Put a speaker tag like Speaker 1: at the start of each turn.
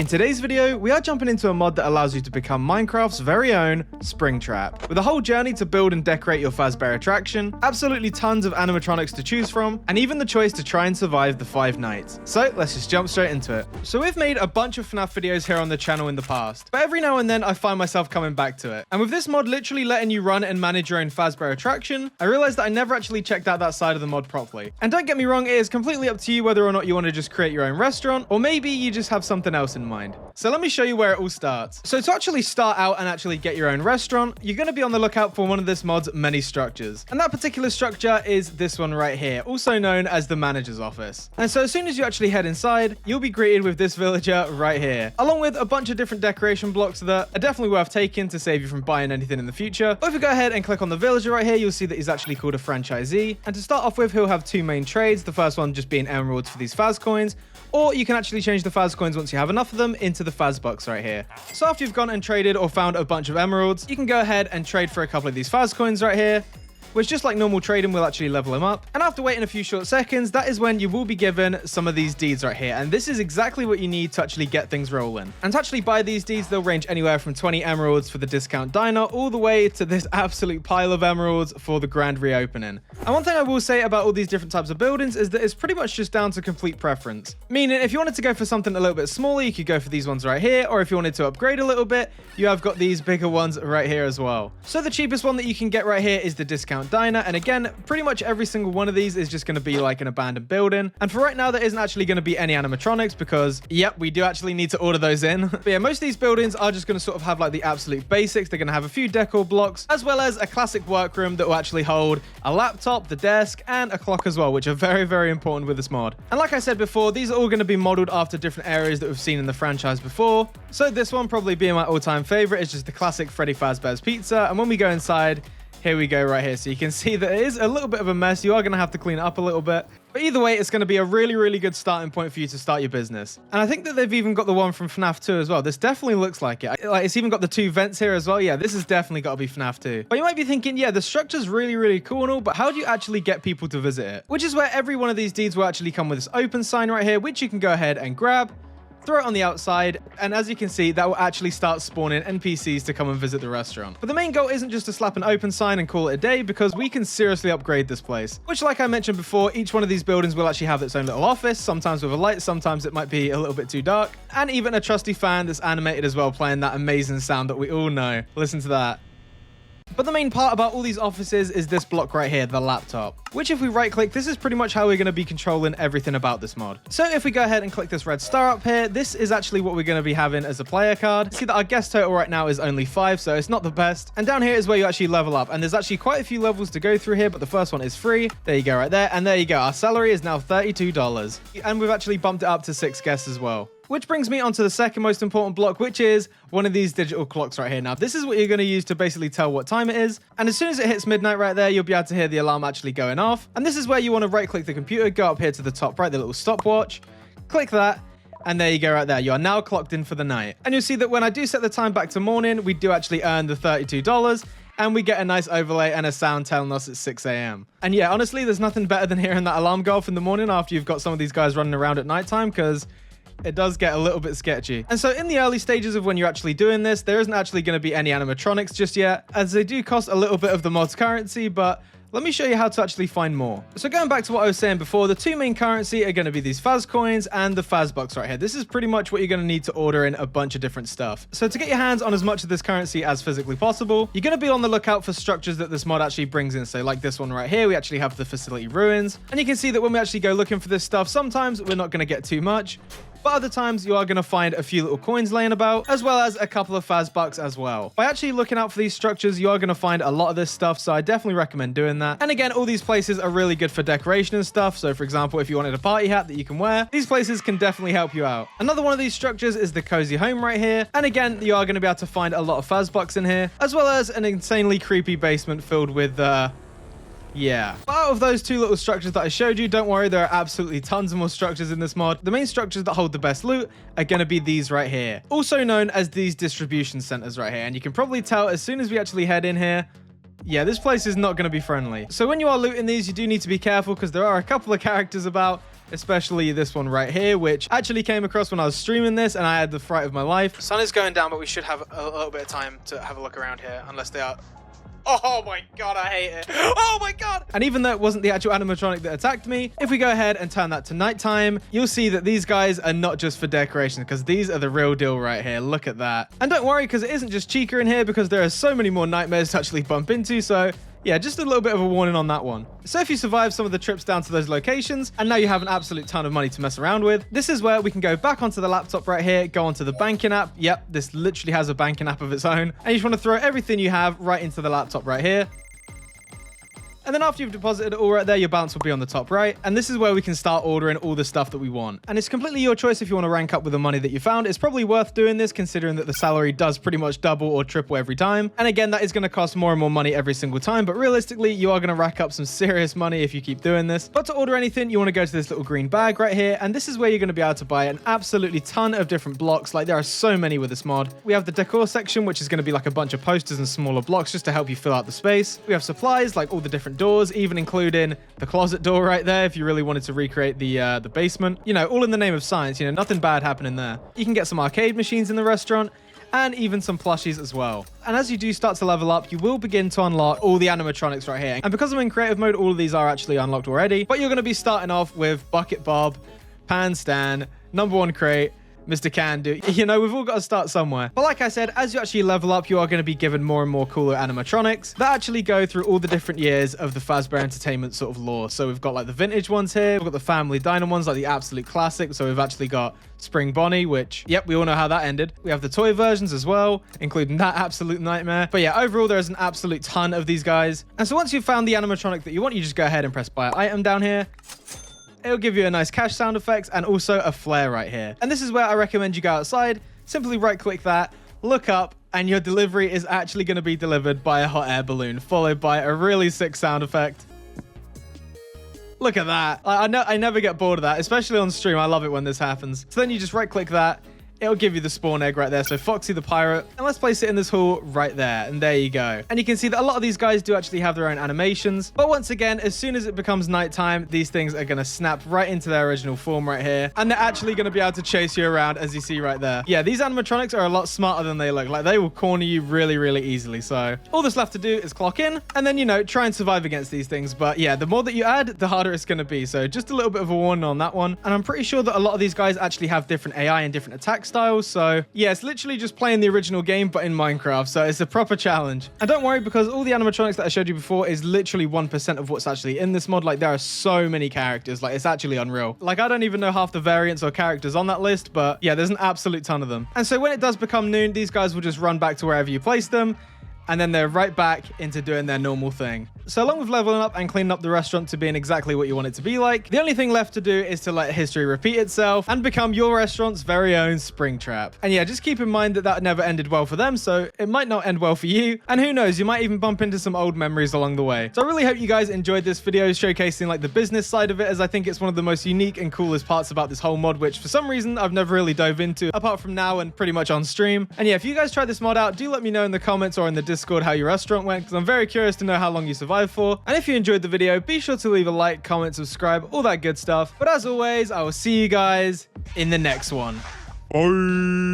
Speaker 1: In today's video, we are jumping into a mod that allows you to become Minecraft's very own Springtrap. With a whole journey to build and decorate your Fazbear attraction, absolutely tons of animatronics to choose from, and even the choice to try and survive the 5 nights. So let's just jump straight into it. So we've made a bunch of FNAF videos here on the channel in the past, but every now and then I find myself coming back to it. And with this mod literally letting you run and manage your own Fazbear attraction, I realized that I never actually checked out that side of the mod properly. And don't get me wrong, it is completely up to you whether or not you want to just create your own restaurant, or maybe you just have something else in mind. So let me show you where it all starts. So to actually start out and actually get your own restaurant, you're going to be on the lookout for one of this mod's many structures. And that particular structure is this one right here, also known as the manager's office. And so as soon as you actually head inside, you'll be greeted with this villager right here, along with a bunch of different decoration blocks that are definitely worth taking to save you from buying anything in the future. But if you go ahead and click on the villager right here, you'll see that he's actually called a franchisee. And to start off with, he'll have 2 main trades. The first one just being emeralds for these Faz coins, or you can actually change the Faz coins once you have enough of them into the Faz bucks right here. So after you've gone and traded or found a bunch of emeralds, you can go ahead and trade for a couple of these Faz coins right here, which just like normal trading will actually level him up. And after waiting a few short seconds, that is when you will be given some of these deeds right here. And this is exactly what you need to actually get things rolling. And to actually buy these deeds, they'll range anywhere from 20 emeralds for the discount diner all the way to this absolute pile of emeralds for the grand reopening. And one thing I will say about all these different types of buildings is that it's pretty much just down to complete preference. Meaning if you wanted to go for something a little bit smaller, you could go for these ones right here. Or if you wanted to upgrade a little bit, you have got these bigger ones right here as well. So the cheapest one that you can get right here is the discount diner. And again, pretty much every single one of these is just going to be like an abandoned building. And for right now, there isn't actually going to be any animatronics because, yep, we do actually need to order those in. But yeah, most of these buildings are just going to sort of have like the absolute basics. They're going to have a few decor blocks, as well as a classic workroom that will actually hold a laptop, the desk, and a clock as well, which are very, very important with this mod. And like I said before, these are all going to be modeled after different areas that we've seen in the franchise before. So this one probably being my all-time favorite is just the classic Freddy Fazbear's Pizza. And when we go inside, here we go right here. So you can see that it is a little bit of a mess. You are going to have to clean it up a little bit. But either way, it's going to be a really, really good starting point for you to start your business. And I think that they've even got the one from FNAF 2 as well. This definitely looks like it. Like, it's even got the 2 vents here as well. Yeah, this has definitely got to be FNAF 2. But you might be thinking, yeah, the structure's really, really cool and all, but how do you actually get people to visit it? Which is where every one of these deeds will actually come with this open sign right here, which you can go ahead and grab, throw it on the outside, and as you can see, that will actually start spawning NPCs to come and visit the restaurant. But the main goal isn't just to slap an open sign and call it a day, because we can seriously upgrade this place. Which, like I mentioned before, each one of these buildings will actually have its own little office, sometimes with a light, sometimes it might be a little bit too dark, and even a trusty fan that's animated as well, playing that amazing sound that we all know. Listen to that. But the main part about all these offices is this block right here, the laptop. Which if we right click, this is pretty much how we're going to be controlling everything about this mod. So if we go ahead and click this red star up here, this is actually what we're going to be having as a player card. See that our guest total right now is only 5, so it's not the best. And down here is where you actually level up. And there's actually quite a few levels to go through here, but the first one is free. There you go right there. And there you go. Our salary is now $32. And we've actually bumped it up to 6 guests as well. Which brings me on to the second most important block, which is one of these digital clocks right here. Now, this is what you're going to use to basically tell what time it is. And as soon as it hits midnight right there, you'll be able to hear the alarm actually going off. And this is where you want to right click the computer, go up here to the top right, the little stopwatch, click that. And there you go right there. You are now clocked in for the night. And you'll see that when I do set the time back to morning, we do actually earn the $32. And we get a nice overlay and a sound telling us it's 6 a.m. And yeah, honestly, there's nothing better than hearing that alarm go off in the morning after you've got some of these guys running around at nighttime, because it does get a little bit sketchy. And so in the early stages of when you're actually doing this, there isn't actually going to be any animatronics just yet, as they do cost a little bit of the mod's currency, but let me show you how to actually find more. So going back to what I was saying before, the 2 main currency are going to be these Faz coins and the Faz bucks right here. This is pretty much what you're going to need to order in a bunch of different stuff. So to get your hands on as much of this currency as physically possible, you're going to be on the lookout for structures that this mod actually brings in. So like this one right here, we actually have the facility ruins. And you can see that when we actually go looking for this stuff, sometimes we're not going to get too much. But other times you are going to find a few little coins laying about, as well as a couple of Faz bucks as well. By actually looking out for these structures, you are going to find a lot of this stuff, so I definitely recommend doing that. And again, all these places are really good for decoration and stuff. So for example, if you wanted a party hat that you can wear, these places can definitely help you out. Another one of these structures is the cozy home right here. And again, you are going to be able to find a lot of Faz bucks in here, as well as an insanely creepy basement filled with yeah. But out of those 2 little structures that I showed you, don't worry, there are absolutely tons of more structures in this mod. The main structures that hold the best loot are going to be these right here, also known as these distribution centers right here. And you can probably tell as soon as we actually head in here, yeah, this place is not going to be friendly. So when you are looting these, you do need to be careful because there are a couple of characters about especially this one right here, which actually came across when I was streaming this and I had the fright of my life. Sun is going down, but we should have a little bit of time to have a look around here, unless they are... Oh my god, I hate it. Oh my god. And even though it wasn't the actual animatronic that attacked me, if we go ahead and turn that to nighttime, you'll see that these guys are not just for decoration, because these are the real deal right here. Look at that. And don't worry, because it isn't just Chica in here, because there are so many more nightmares to actually bump into. So yeah, just a little bit of a warning on that one. So if you survive some of the trips down to those locations, and now you have an absolute ton of money to mess around with, this is where we can go back onto the laptop right here, go onto the banking app. Yep, this literally has a banking app of its own. And you just want to throw everything you have right into the laptop right here. And then after you've deposited it all right there, your balance will be on the top right. And this is where we can start ordering all the stuff that we want. And it's completely your choice if you want to rank up with the money that you found. It's probably worth doing this considering that the salary does pretty much double or triple every time. And again, that is going to cost more and more money every single time. But realistically, you are going to rack up some serious money if you keep doing this. But to order anything, you want to go to this little green bag right here. And this is where you're going to be able to buy an absolutely ton of different blocks. Like there are so many with this mod. We have the decor section, which is going to be like a bunch of posters and smaller blocks just to help you fill out the space. We have supplies like all the different doors, even including the closet door right there if you really wanted to recreate the basement. You know, all in the name of science, you know, nothing bad happening there. You can get some arcade machines in the restaurant and even some plushies as well. And as you do start to level up, you will begin to unlock all the animatronics right here. And because I'm in creative mode, all of these are actually unlocked already. But you're going to be starting off with Bucket Bob, Pan Stan, Number One Crate, Mr. Can Do. You know, we've all got to start somewhere. But like I said, as you actually level up, you are going to be given more and more cooler animatronics that actually go through all the different years of the Fazbear Entertainment sort of lore. So we've got like the vintage ones here. We've got the Family Diner ones, like the absolute classic. So we've actually got Spring Bonnie, which, yep, we all know how that ended. We have the toy versions as well, including that absolute nightmare. But yeah, overall, there is an absolute ton of these guys. And so once you've found the animatronic that you want, you just go ahead and press buy item down here. It'll give you a nice cash sound effects and also a flare right here. And this is where I recommend you go outside. Simply right click that, look up, and your delivery is actually going to be delivered by a hot air balloon, followed by a really sick sound effect. Look at that. I never get bored of that, especially on stream. I love it when this happens. So then you just right click that. It'll give you the spawn egg right there. So Foxy the pirate. And let's place it in this hall right there. And there you go. And you can see that a lot of these guys do actually have their own animations. But once again, as soon as it becomes nighttime, these things are going to snap right into their original form right here. And they're actually going to be able to chase you around, as you see right there. Yeah, these animatronics are a lot smarter than they look. Like, they will corner you really, really easily. So all that's left to do is clock in and then, you know, try and survive against these things. But yeah, the more that you add, the harder it's going to be. So just a little bit of a warning on that one. And I'm pretty sure that a lot of these guys actually have different AI and different attack styles. So yeah, it's literally just playing the original game, but in Minecraft. So it's a proper challenge. And don't worry, because all the animatronics that I showed you before is literally 1% of what's actually in this mod. Like, there are so many characters. Like, it's actually unreal. Like, I don't even know half the variants or characters on that list, but yeah, there's an absolute ton of them. And so when it does become noon, these guys will just run back to wherever you placed them. And then they're right back into doing their normal thing. So along with leveling up and cleaning up the restaurant to being exactly what you want it to be like, the only thing left to do is to let history repeat itself and become your restaurant's very own Springtrap. And yeah, just keep in mind that that never ended well for them, so it might not end well for you. And who knows, you might even bump into some old memories along the way. So I really hope you guys enjoyed this video showcasing like the business side of it, as I think it's one of the most unique and coolest parts about this whole mod, which for some reason I've never really dove into apart from now and pretty much on stream. And yeah, if you guys try this mod out, do let me know in the comments or in the Discord how your restaurant went, because I'm very curious to know how long you survived for. And if you enjoyed the video, be sure to leave a like, comment, subscribe, all that good stuff. But as always, I will see you guys in the next one.
Speaker 2: Bye.